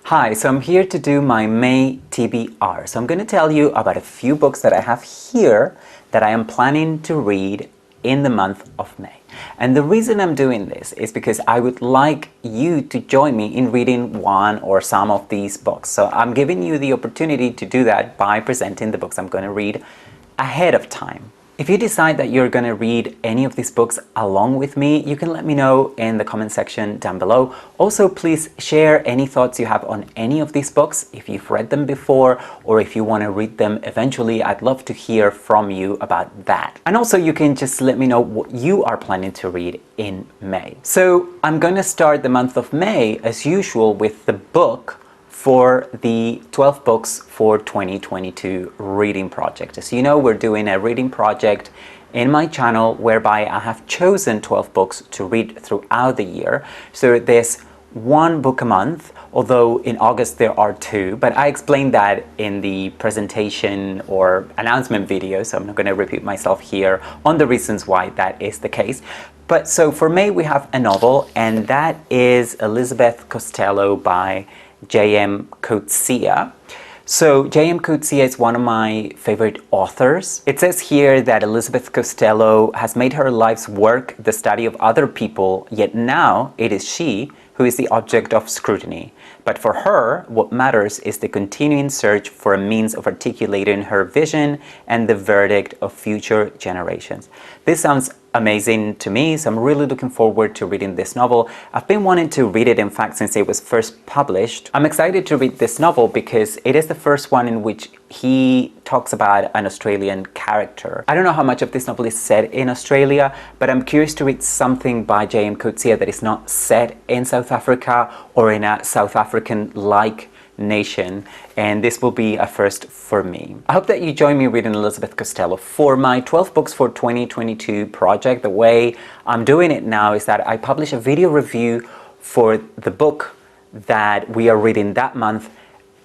Hi, so I'm here to do my May TBR. So I'm going to tell you about a few books that I have here that I am planning to read in the month of May. And the reason I'm doing this is because I would like you to join me in reading one or some of these books. So I'm giving you the opportunity to do that by presenting the books I'm going to read ahead of time. If you decide that you're going to read any of these books along with me, you can let me know in the comment section down below. Also, please share any thoughts you have on any of these books. If you've read them before or if you want to read them eventually, I'd love to hear from you about that. And also, you can just let me know what you are planning to read in May. So I'm going to start the month of May, as usual, with the book for the 12 books for 2022 reading project. As you know, we're doing a reading project in my channel whereby I have chosen 12 books to read throughout the year. So there's one book a month, although in August there are two, but I explained that in the presentation or announcement video, so I'm not going to repeat myself here on the reasons why that is the case. But so for May we have a novel, and that is Elizabeth Costello by J.M. Coetzee. So J.M. Coetzee is one of my favorite authors. It says here that Elizabeth Costello has made her life's work the study of other people, yet now it is she who is the object of scrutiny. But for her, what matters is the continuing search for a means of articulating her vision and the verdict of future generations. This sounds amazing to me, so I'm really looking forward to reading this novel. I've been wanting to read it, in fact, since it was first published. I'm excited to read this novel because it is the first one in which he talks about an Australian character. I don't know how much of this novel is set in Australia, but I'm curious to read something by J.M. Coetzee that is not set in South Africa or in a South African-like nation, and this will be a first for me. I hope that you join me reading Elizabeth Costello. For my 12 books for 2022 project, the way I'm doing it now is that I publish a video review for the book that we are reading that month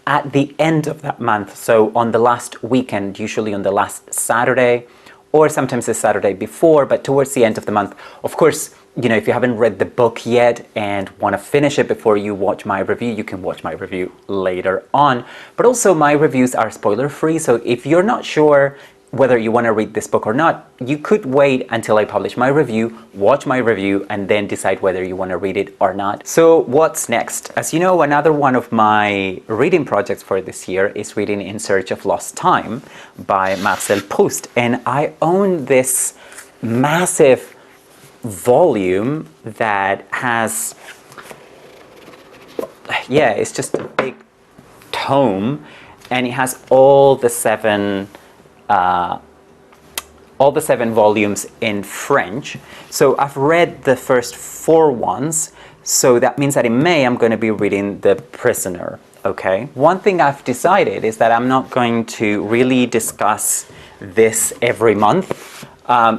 at the end of that month. So on the last weekend, usually on the last Saturday, or sometimes the Saturday before, but towards the end of the month. Of course, you know, if you haven't read the book yet and want to finish it before you watch my review, you can watch my review later on. But also, my reviews are spoiler-free, so if you're not sure whether you want to read this book or not, you could wait until I publish my review, watch my review, and then decide whether you want to read it or not. So what's next? As you know, another one of my reading projects for this year is reading In Search of Lost Time by Marcel Post. And I own this massive volume that has, it's just a big tome, and it has all the seven volumes in French. So I've read the first 4 ones, so that means that in May I'm going to be reading The Prisoner. Okay. One thing I've decided is that I'm not going to really discuss this every month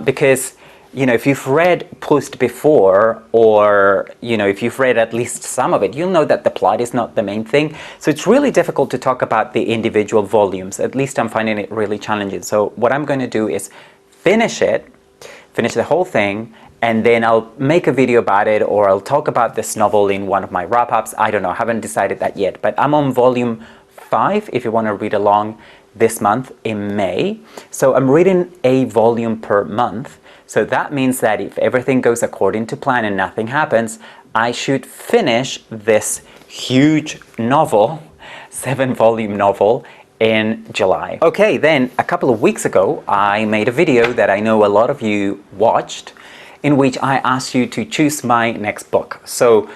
because, you know, if you've read Post before, or, you know, if you've read at least some of it, you'll know that the plot is not the main thing. So it's really difficult to talk about the individual volumes. At least I'm finding it really challenging. So what I'm going to do is finish the whole thing, and then I'll make a video about it, or I'll talk about this novel in one of my wrap-ups. I don't know, I haven't decided that yet, but I'm on volume 5 if you want to read along this month in May. So I'm reading a volume per month. So that means that if everything goes according to plan and nothing happens, I should finish this huge novel, 7-volume novel, in July. Okay, then a couple of weeks ago, I made a video that I know a lot of you watched, in which I asked you to choose my next book. So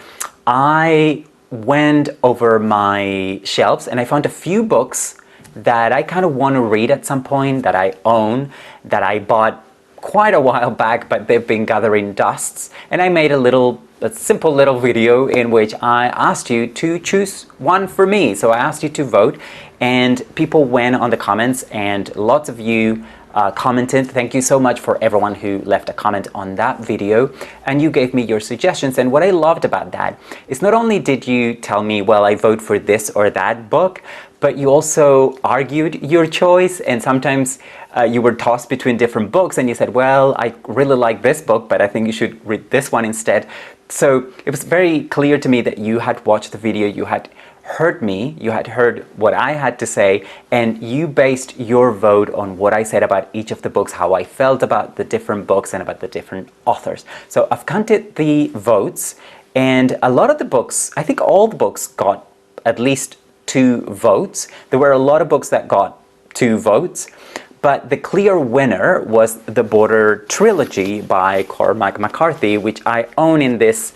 I went over my shelves and I found a few books that I kind of want to read at some point, that I own, that I bought quite a while back, but they've been gathering dusts. And I made a simple little video in which I asked you to choose one for me. So I asked you to vote, and people went on the comments, and lots of you commented. Thank you so much for everyone who left a comment on that video, and you gave me your suggestions. And what I loved about that is not only did you tell me, well, I vote for this or that book, but you also argued your choice, and sometimes you were tossed between different books, and you said, well, I really like this book, but I think you should read this one instead. So it was very clear to me that you had watched the video, you had heard me, you had heard what I had to say, and you based your vote on what I said about each of the books, how I felt about the different books and about the different authors. So I've counted the votes, and a lot of the books, I think all the books got at least 2 votes. There were a lot of books that got 2 votes, but the clear winner was the Border Trilogy by Cormac McCarthy, which I own in this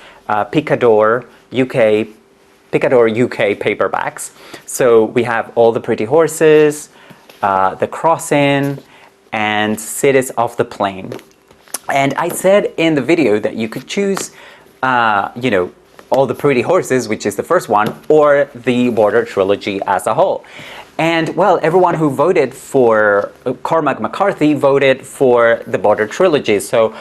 Picador UK paperbacks. So we have All the Pretty Horses, The Crossing, and Cities of the Plain. And I said in the video that you could choose, All the Pretty Horses, which is the first one, or the Border Trilogy as a whole. And, well, everyone who voted for Cormac McCarthy voted for the Border Trilogy. So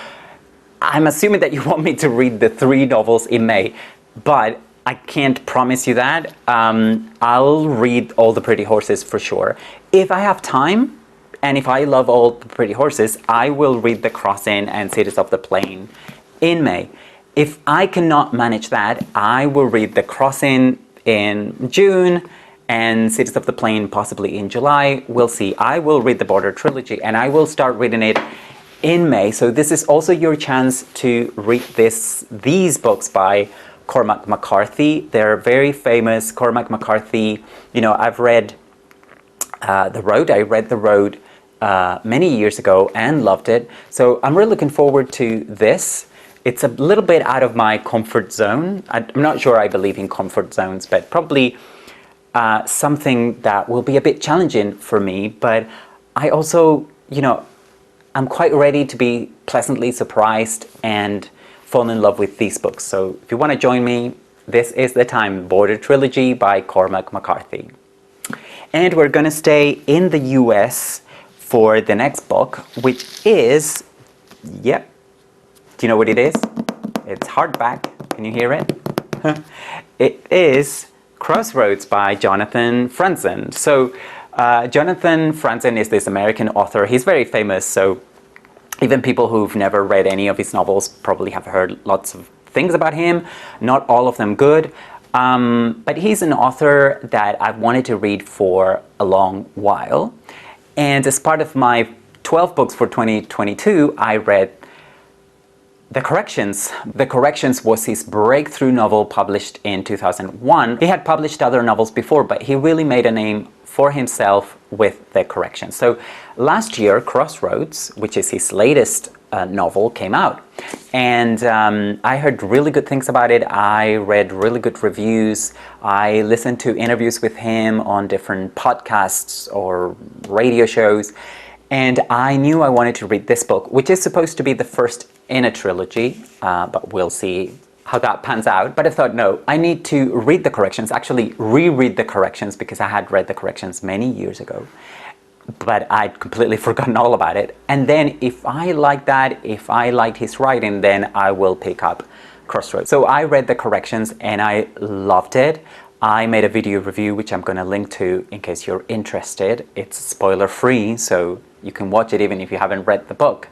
I'm assuming that you want me to read the 3 novels in May, but I can't promise you that. I'll read All the Pretty Horses for sure. If I have time, and if I love All the Pretty Horses, I will read The Crossing and Cities of the Plain in May. If I cannot manage that, I will read The Crossing in June and Cities of the Plain possibly in July. We'll see. I will read the Border Trilogy, and I will start reading it in May. So this is also your chance to read these books by Cormac McCarthy. They're very famous. Cormac McCarthy, I've read The Road. I read The Road many years ago and loved it. So I'm really looking forward to this. It's a little bit out of my comfort zone. I'm not sure I believe in comfort zones, but probably something that will be a bit challenging for me. But I also, I'm quite ready to be pleasantly surprised and fall in love with these books. So if you want to join me, this is the time. Border Trilogy by Cormac McCarthy. And we're going to stay in the US for the next book, which is, do you know what it is? It's hardback. Can you hear it? It is Crossroads by Jonathan Franzen. So Jonathan Franzen is this American author. He's very famous, so even people who've never read any of his novels probably have heard lots of things about him, not all of them good. But he's an author that I've wanted to read for a long while. And as part of my 12 books for 2022, I read The Corrections. The Corrections was his breakthrough novel published in 2001. He had published other novels before, but he really made a name for himself with The Corrections. So last year, Crossroads, which is his latest novel, came out. And I heard really good things about it. I read really good reviews. I listened to interviews with him on different podcasts or radio shows. And I knew I wanted to read this book, which is supposed to be the first in a trilogy, but we'll see how that pans out. But I thought, no, I need to read The Corrections, actually reread The Corrections, because I had read The Corrections many years ago, but I'd completely forgotten all about it. And then if I like that, if I liked his writing, then I will pick up Crossroads. So I read The Corrections and I loved it. I made a video review, which I'm going to link to in case you're interested. It's spoiler free, so you can watch it even if you haven't read the book.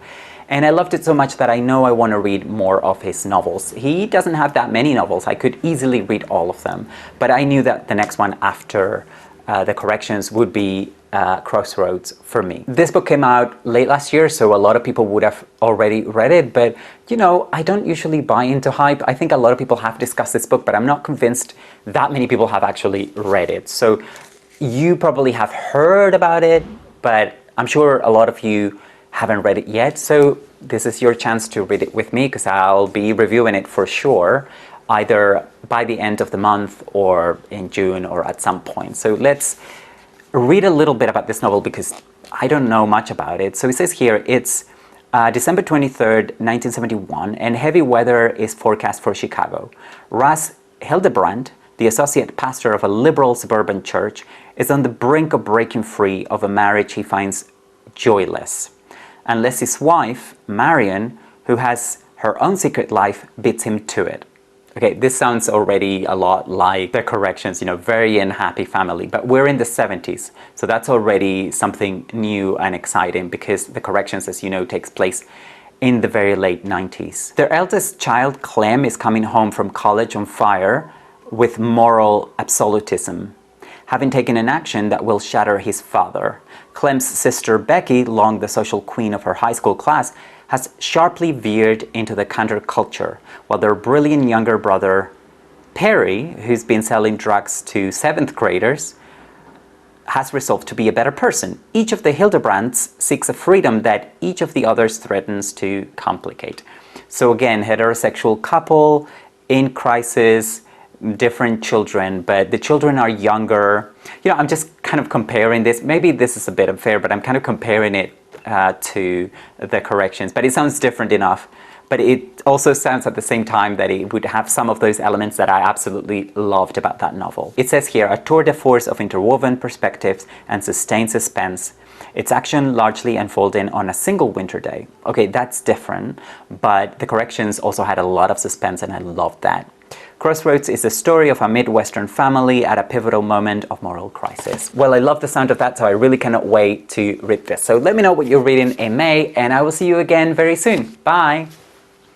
And I loved it so much that I know I want to read more of his novels. He doesn't have that many novels. I could easily read all of them. But I knew that the next one after The Corrections would be Crossroads for me. This book came out late last year, so a lot of people would have already read it. But, I don't usually buy into hype. I think a lot of people have discussed this book, but I'm not convinced that many people have actually read it. So you probably have heard about it, but I'm sure a lot of you haven't read it yet, so this is your chance to read it with me, because I'll be reviewing it for sure, either by the end of the month or in June or at some point. So let's read a little bit about this novel, because I don't know much about it. So it says here, it's December 23rd, 1971, and heavy weather is forecast for Chicago. Russ Hildebrand, the associate pastor of a liberal suburban church, is on the brink of breaking free of a marriage he finds joyless, unless his wife, Marion, who has her own secret life, beats him to it. Okay, this sounds already a lot like The Corrections, very unhappy family, but we're in the 70s, so that's already something new and exciting, because The Corrections, as you know, takes place in the very late 90s. Their eldest child, Clem, is coming home from college on fire, with moral absolutism, having taken an action that will shatter his father. Clem's sister Becky, long the social queen of her high school class, has sharply veered into the counterculture, while their brilliant younger brother Perry, who's been selling drugs to 7th graders, has resolved to be a better person. Each of the Hildebrands seeks a freedom that each of the others threatens to complicate. So again, heterosexual couple in crisis, different children, but the children are younger. You know, I'm just kind of comparing this. Maybe this is a bit unfair, but I'm kind of comparing it to the corrections, but it sounds different enough. But it also sounds at the same time that it would have some of those elements that I absolutely loved about that novel. It says here, a tour de force of interwoven perspectives and sustained suspense. Its action largely unfolding on a single winter day. Okay, that's different, but the corrections also had a lot of suspense and I loved that. Crossroads is the story of a Midwestern family at a pivotal moment of moral crisis. Well, I love the sound of that, so I really cannot wait to read this. So let me know what you're reading in May, and I will see you again very soon. Bye!